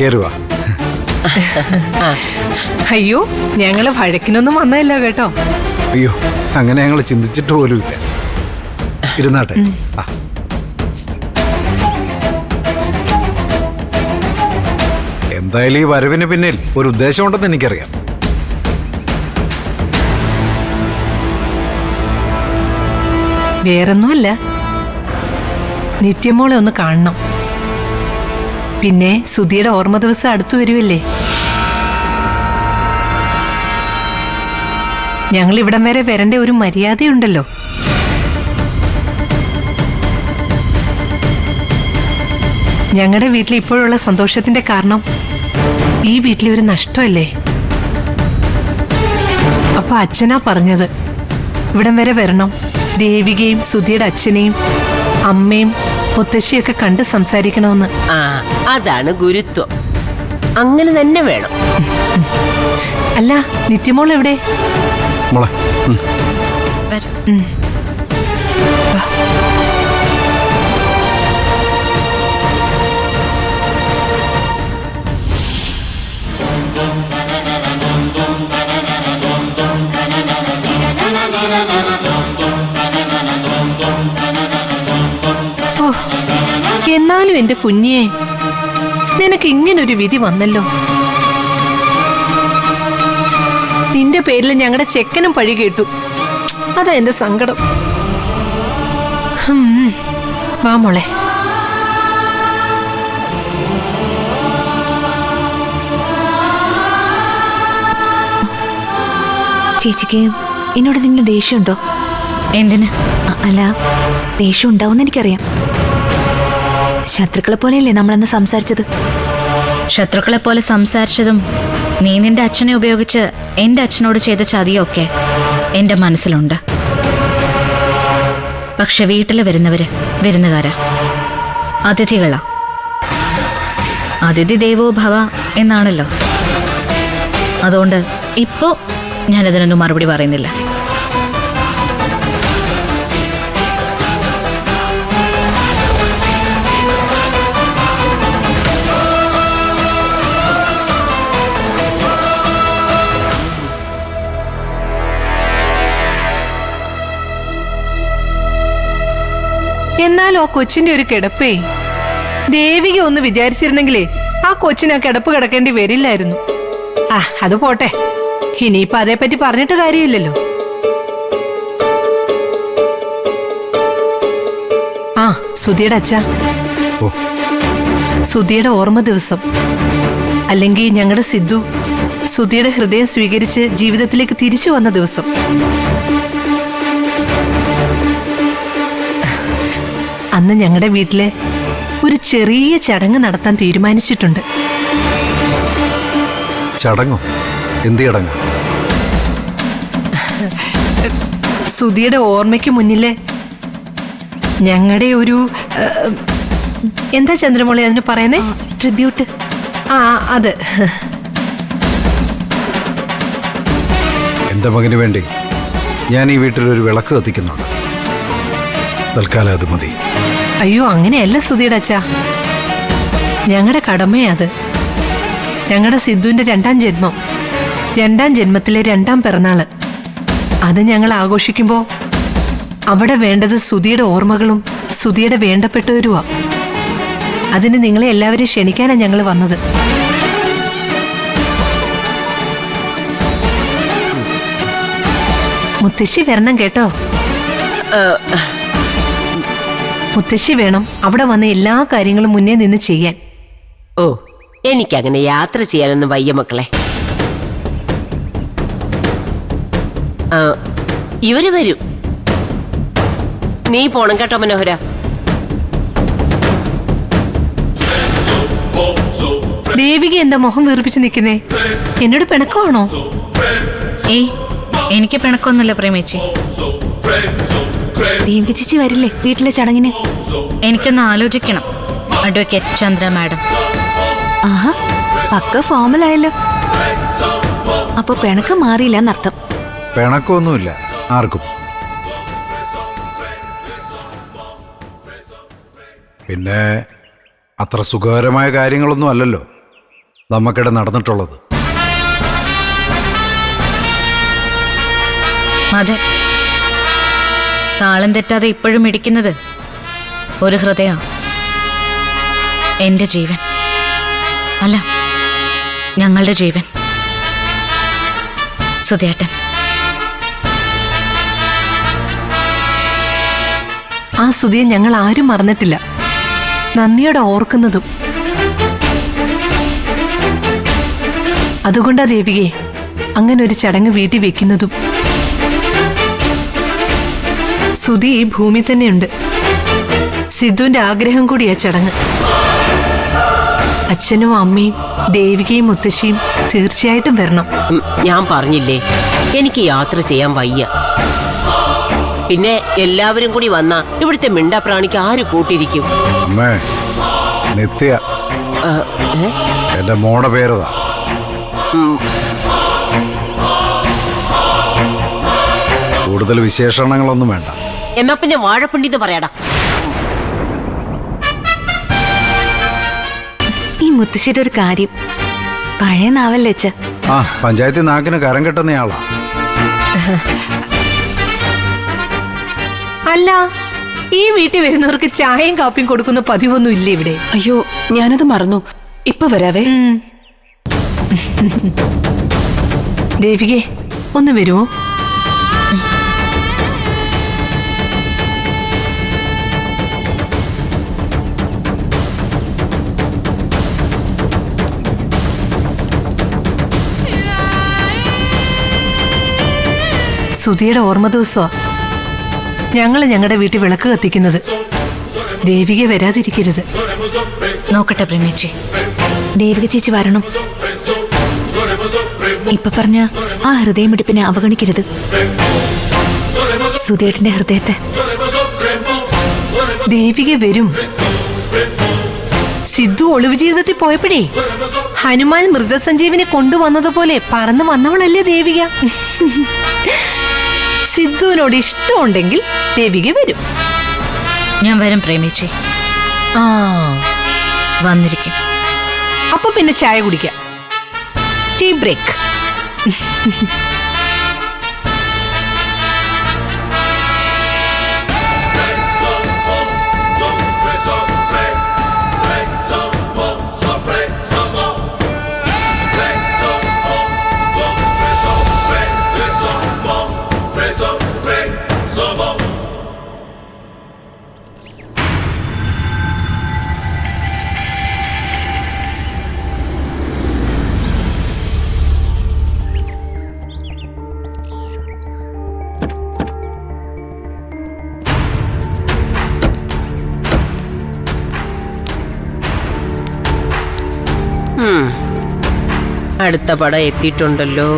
കേറുവാ. അയ്യോ, ഞങ്ങള് വഴക്കിനൊന്നും വന്നതല്ല കേട്ടോ. അയ്യോ, അങ്ങനെ ഞങ്ങൾ ചിന്തിച്ചിട്ട് പോലുമില്ല. ഇരുന്നാട്ടെ. എന്തായാലും ഈ വരവിന് പിന്നിൽ ഒരു ഉദ്ദേശമുണ്ടെന്ന് എനിക്കറിയാം. വേറൊന്നുമല്ല, നിത്യമോളെ ഒന്ന് കാണണം. പിന്നെ സുധിയുടെ ഓർമ്മ ദിവസം അടുത്തു വരുമല്ലേ. ഞങ്ങൾ ഇവിടം വരെ വരേണ്ട ഒരു മര്യാദയുണ്ടല്ലോ. ഞങ്ങളുടെ വീട്ടിൽ ഇപ്പോഴുള്ള സന്തോഷത്തിന്റെ കാരണം ഈ വീട്ടിലെ ഒരു നഷ്ടമല്ലേ. അപ്പൊ അച്ഛനാ പറഞ്ഞത് ഇവിടം വരെ വരണം, ദേവികയും സുധിയുടെ അച്ഛനെയും അമ്മയും മുത്തശ്ശിയൊക്കെ കണ്ട് സംസാരിക്കണമെന്ന്. അതാണ് ഗുരുത്വം. അങ്ങനെ തന്നെ വേണം. അല്ല, നിത്യമോൾ എവിടെ? മോളെ എന്നാലും എന്റെ കുഞ്ഞേ, നിനക്ക് ഇങ്ങനൊരു വിധി വന്നല്ലോ. നിന്റെ പേരിൽ ഞങ്ങളുടെ ചെക്കനും പഴി കേട്ടു. അതാ എന്റെ സങ്കടം. വാ മോളെ. ചേച്ചിക്ക് എന്നോട് എന്തെങ്കിലും ദേഷ്യമുണ്ടോ? എന്തിന്? അല്ല, ദേഷ്യം ഉണ്ടാവുമെന്ന് എനിക്കറിയാം. ശത്രുക്കളെ പോലെയല്ലേ നമ്മളന്ന് സംസാരിച്ചത്? ശത്രുക്കളെ പോലെ സംസാരിച്ചതും നീ നിന്റെ അച്ഛനെ ഉപയോഗിച്ച് എന്റെ അച്ഛനോട് ചെയ്ത ചതിയൊക്കെ എന്റെ മനസ്സിലുണ്ട്. പക്ഷെ വീട്ടിൽ വരുന്നവര് വിരുന്നുകാരാ, അതിഥികളാ. അതിഥി ദേവോ ഭവ എന്നാണല്ലോ. അതുകൊണ്ട് ഇപ്പോ ഞാനിതിനൊന്നും മറുപടി പറയുന്നില്ല. എന്നാലും ആ കൊച്ചിന്റെ ഒരു കിടപ്പേ, ദേവിക ഒന്ന് വിചാരിച്ചിരുന്നെങ്കിലേ ആ കൊച്ചിന് ആ കിടപ്പ് കിടക്കേണ്ടി വരില്ലായിരുന്നു. അത് പോട്ടെ, ഇനിയിപ്പൊ അതേപ്പറ്റി പറഞ്ഞിട്ട് കാര്യമില്ലല്ലോ. സുധിയുടെ അച്ഛ, സുധിയുടെ ഓർമ്മ ദിവസം, അല്ലെങ്കിൽ ഞങ്ങളുടെ സിദ്ധു സുധിയുടെ ഹൃദയം സ്വീകരിച്ച് ജീവിതത്തിലേക്ക് തിരിച്ചു വന്ന ദിവസം. അന്ന് ഞങ്ങളുടെ വീട്ടിലെ ഒരു ചെറിയ ചടങ്ങ് നടത്താൻ തീരുമാനിച്ചിട്ടുണ്ട്. ചടങ്ങോ? എന്ത് ചടങ്ങ്? സുധിയുടെ ഓർമ്മയ്ക്ക് മുന്നിലെ ഞങ്ങളുടെ ഒരു എന്താ ചന്ദ്രമോളി അതിന് പറയുന്നേ? ട്രിബ്യൂട്ട്. അത്. എന്റെ മകന് വേണ്ടി ഞാൻ ഈ വീട്ടിൽ ഒരു വിളക്ക് കത്തിക്കുന്നുണ്ട്. തൽക്കാലം അത് മതി. അയ്യോ, അങ്ങനെയല്ല സുധിയുടെ അച്ഛാ, ഞങ്ങളുടെ കടമയാ അത്. ഞങ്ങളുടെ സിദ്ധുവിന്റെ രണ്ടാം ജന്മത്തിലെ രണ്ടാം പിറന്നാള്. അത് ഞങ്ങൾ ആഘോഷിക്കുമ്പോ അവിടെ വേണ്ടത് സുധിയുടെ ഓർമ്മകളും സുധിയുടെ വേണ്ടപ്പെട്ടവരുമാ. അതിന് നിങ്ങളെ എല്ലാവരെയും ക്ഷണിക്കാനാ ഞങ്ങൾ വന്നത്. മുത്തശ്ശി വരണം കേട്ടോ. മുത്തശ്ശി വേണം അവിടെ വന്ന എല്ലാ കാര്യങ്ങളും മുന്നേ നിന്ന് ചെയ്യാൻ. ഓ, എനിക്കങ്ങനെ യാത്ര ചെയ്യാനൊന്നും വയ്യ മക്കളെ. ഇവര് വരും. നീ പോണം കേട്ടോ മനോഹര. ദേവിക എന്താ മുഖം വീർപ്പിച്ച് നിൽക്കുന്നേ? എന്നോട് പിണക്കമാണോ? ഏയ്, എനിക്ക് പിണക്കൊന്നുമില്ല പ്രേമേച്ചി. ദേവിക ചേച്ചി വരില്ലേ വീട്ടിലെ ചടങ്ങിന്? എനിക്കൊന്ന് ആലോചിക്കണം അഡ്വക്കേറ്റ് ചന്ദ്ര മാഡം. ആഹാ, പക്ക ഫോമലായല്ലോ. അപ്പൊ പിണക്കം മാറിയില്ല എന്നർത്ഥം. പിണക്കമൊന്നുമില്ല ആർക്കും. പിന്നെ അത്ര സുഖകരമായ കാര്യങ്ങളൊന്നും അല്ലല്ലോ. നമുക്കിടെ നടന്നിട്ടുള്ളത്. അതെ, താളം തെറ്റാതെ ഇപ്പോഴും ഇടിക്കുന്നത് ഒരു ഹൃദയം, എന്റെ ജീവൻ. അല്ല, ഞങ്ങളുടെ ജീവൻ. സുധേട്ടൻ. ആ സുധിയെ ഞങ്ങൾ ആരും മറന്നിട്ടില്ല, നന്ദിയോടെ ഓർക്കുന്നതും. അതുകൊണ്ടാ ദേവികയെ അങ്ങനെ ഒരു ചടങ്ങ് വീട്ടിൽ വെക്കുന്നതും. സുധി ഈ ഭൂമി തന്നെയുണ്ട്. സിദ്ധുവിന്റെ ആഗ്രഹം കൂടിയാ ചടങ്ങ്. അച്ഛനും അമ്മയും ദേവികയും മുത്തശ്ശിയും തീർച്ചയായിട്ടും വരണം. ഞാൻ പറഞ്ഞില്ലേ, എനിക്ക് യാത്ര ചെയ്യാൻ വയ്യ. പിന്നെ എല്ലാവരും കൂടി വന്നാ ഇവിടുത്തെ മിണ്ടാപ്രാണിക്ക് ആര് കൂട്ടിരിക്കും? അമ്മേ, നിത്യ ഏ? എന്റെ മോടെ പേരതാ. കൂടുതൽ വിശേഷണങ്ങളൊന്നും വേണ്ട. എന്നാ പിന്നെ വാഴപ്പിണ്ടിന്ന് പറയാടാ. ഈ മുത്തശ്ശിയുടെ ഒരു കാര്യം, പഴയ നാവല്ലേ അച്ഛ. ആ, പഞ്ചായത്തിൽ നാക്കിന് കരം കെട്ടുന്നയാളാ. അല്ല, ഈ വീട്ടിൽ വരുന്നവർക്ക് ചായയും കാപ്പിയും കൊടുക്കുന്ന പതിവൊന്നും ഇല്ല ഇവിടെ. അയ്യോ, ഞാനത് മറന്നു. ഇപ്പൊ വരാവേ. ദേവികെ, ഒന്ന് വരുമോ? സുധിയുടെ ഓർമ്മ ദിവസമാ ഞങ്ങൾ ഞങ്ങളുടെ വീട്ടിൽ വിളക്ക് കത്തിക്കുന്നത്. ദേവിക വരാതിരിക്കരുത്. നോക്കട്ടെ പ്രമേച്ചി. ദേവിക ചേച്ചി വരണം. ഇപ്പൊ പറഞ്ഞ ആ ഹൃദയമിടിപ്പിനെ അവഗണിക്കരുത്. സുധേട്ടന്റെ ഹൃദയത്തെ. ദേവിക വരും. സിദ്ധു ഒളിവ് ജീവിതത്തിൽ പോയപ്പോഴേ ഹനുമാൻ മൃതസഞ്ജീവിനെ കൊണ്ടുവന്നതുപോലെ പറന്നു വന്നവളല്ലേ ദേവിക. സിദ്ധുവിനോട് ഇഷ്ടമുണ്ടെങ്കിൽ ദേവിക വരും. ഞാൻ വരും പ്രേമിച്ചി. ആ, വന്നിരിക്കും. അപ്പൊ പിന്നെ ചായ കുടിക്കാം. Tea break. അടുത്ത പടം എത്തിയിട്ടുണ്ടല്ലോ.